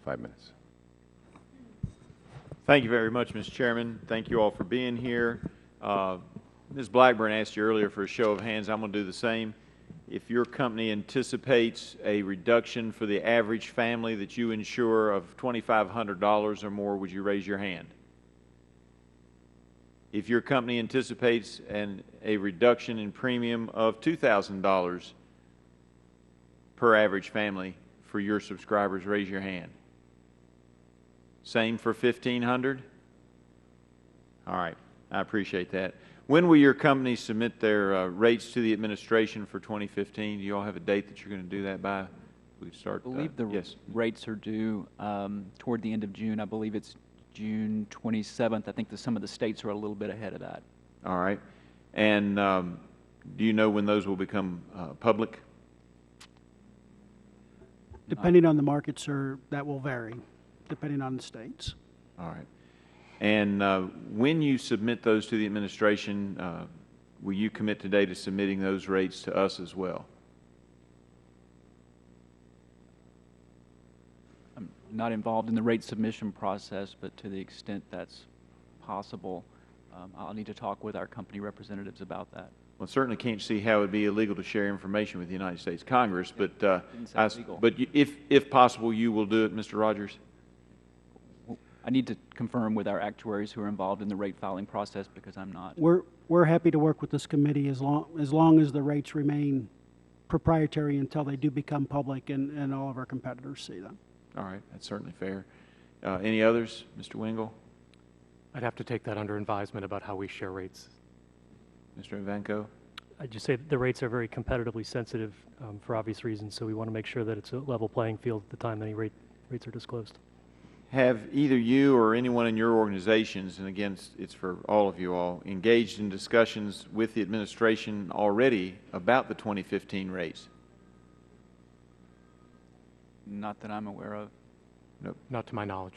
5 minutes. Thank you very much, Mr. Chairman. Thank you all for being here. Ms. Blackburn asked you earlier for a show of hands. I'm going to do the same. If your company anticipates a reduction for the average family that you insure of $2,500 or more, would you raise your hand? If your company anticipates a reduction in premium of $2,000 per average family for your subscribers, raise your hand. Same for $1,500? All right. I appreciate that. When will your company submit their rates to the administration for 2015? Do you all have a date that you're going to do that by? We start. I believe the yes. rates are due toward the end of June. I believe it's June 27th. I think some of the states are a little bit ahead of that. All right. And do you know when those will become public? Depending on the market, sir, that will vary, depending on the states. All right. And when you submit those to the administration, will you commit today to submitting those rates to us as well? I'm not involved in the rate submission process, but to the extent that's possible, I'll need to talk with our company representatives about that. Well, certainly can't see how it would be illegal to share information with the United States Congress, but if possible, you will do it, Mr. Rogers? I need to confirm with our actuaries who are involved in the rate filing process because I'm not. We're happy to work with this committee as long as the rates remain proprietary until they do become public and all of our competitors see them. All right, that's certainly fair. Any others, Mr. Wingle? I'd have to take that under advisement about how we share rates. Mr. Ivanko? I'd just say that the rates are very competitively sensitive for obvious reasons, so we want to make sure that it's a level playing field at the time any rates are disclosed. Have either you or anyone in your organizations, and again, it's for all of you all, engaged in discussions with the administration already about the 2015 rates? Not that I'm aware of. No. Not to my knowledge.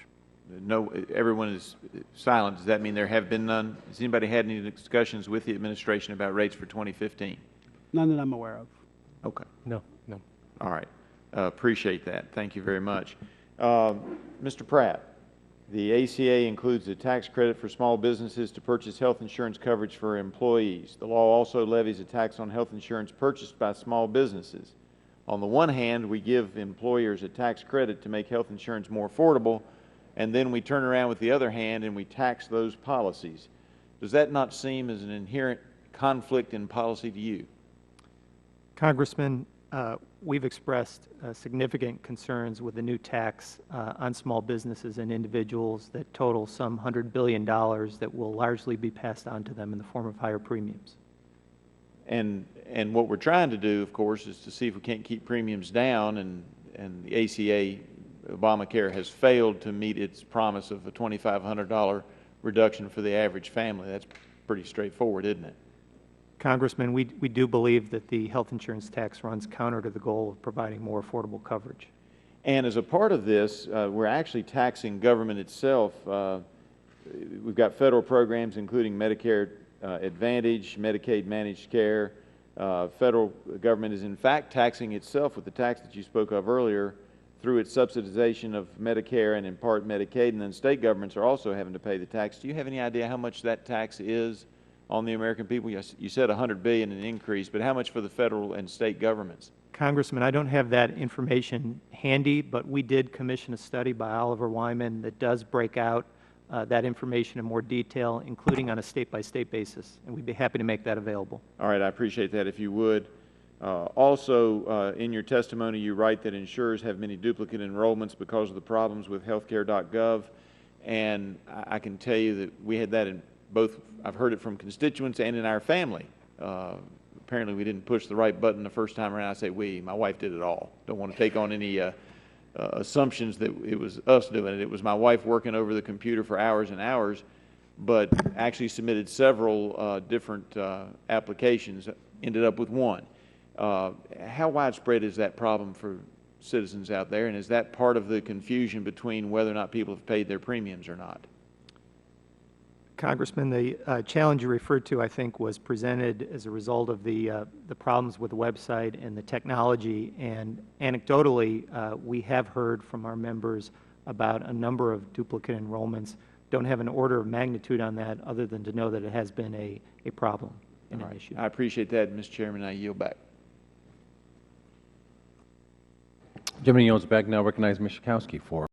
No, everyone is silent. Does that mean there have been none? Has anybody had any discussions with the administration about rates for 2015? None that I'm aware of. Okay. No. All right. Appreciate that. Thank you very much. Mr. Pratt, the ACA includes a tax credit for small businesses to purchase health insurance coverage for employees. The law also levies a tax on health insurance purchased by small businesses. On the one hand, we give employers a tax credit to make health insurance more affordable, and then we turn around with the other hand and we tax those policies. Does that not seem as an inherent conflict in policy to you? Congressman, we've expressed significant concerns with the new tax on small businesses and individuals that total some $100 billion that will largely be passed on to them in the form of higher premiums. And what we're trying to do, of course, is to see if we can't keep premiums down, and the ACA, Obamacare, has failed to meet its promise of a $2,500 reduction for the average family. That's pretty straightforward, isn't it? Congressman, we do believe that the health insurance tax runs counter to the goal of providing more affordable coverage. And as a part of this, we're actually taxing government itself. We've got federal programs including Medicare Advantage, Medicaid Managed Care. Federal government is in fact taxing itself with the tax that you spoke of earlier through its subsidization of Medicare and in part Medicaid, and then state governments are also having to pay the tax. Do you have any idea how much that tax is on the American people? You said $100 billion in increase, but how much for the federal and state governments? Congressman, I don't have that information handy, but we did commission a study by Oliver Wyman that does break out that information in more detail, including on a state-by-state basis, and we'd be happy to make that available. All right, I appreciate that if you would. Also, in your testimony, you write that insurers have many duplicate enrollments because of the problems with healthcare.gov, and I can tell you that we had that in both, I've heard it from constituents and in our family. Apparently we didn't push the right button the first time around. I say we, my wife did it all. Don't want to take on any assumptions that it was us doing it. It was my wife working over the computer for hours and hours, but actually submitted several different applications, ended up with one. How widespread is that problem for citizens out there, and is that part of the confusion between whether or not people have paid their premiums or not? Congressman, the challenge you referred to, I think, was presented as a result of the problems with the website and the technology. And anecdotally, we have heard from our members about a number of duplicate enrollments. Don't have an order of magnitude on that other than to know that it has been a problem and All an right. issue. I appreciate that, Mr. Chairman. I yield back. Gentleman yields back. Now recognize Ms. Schakowsky for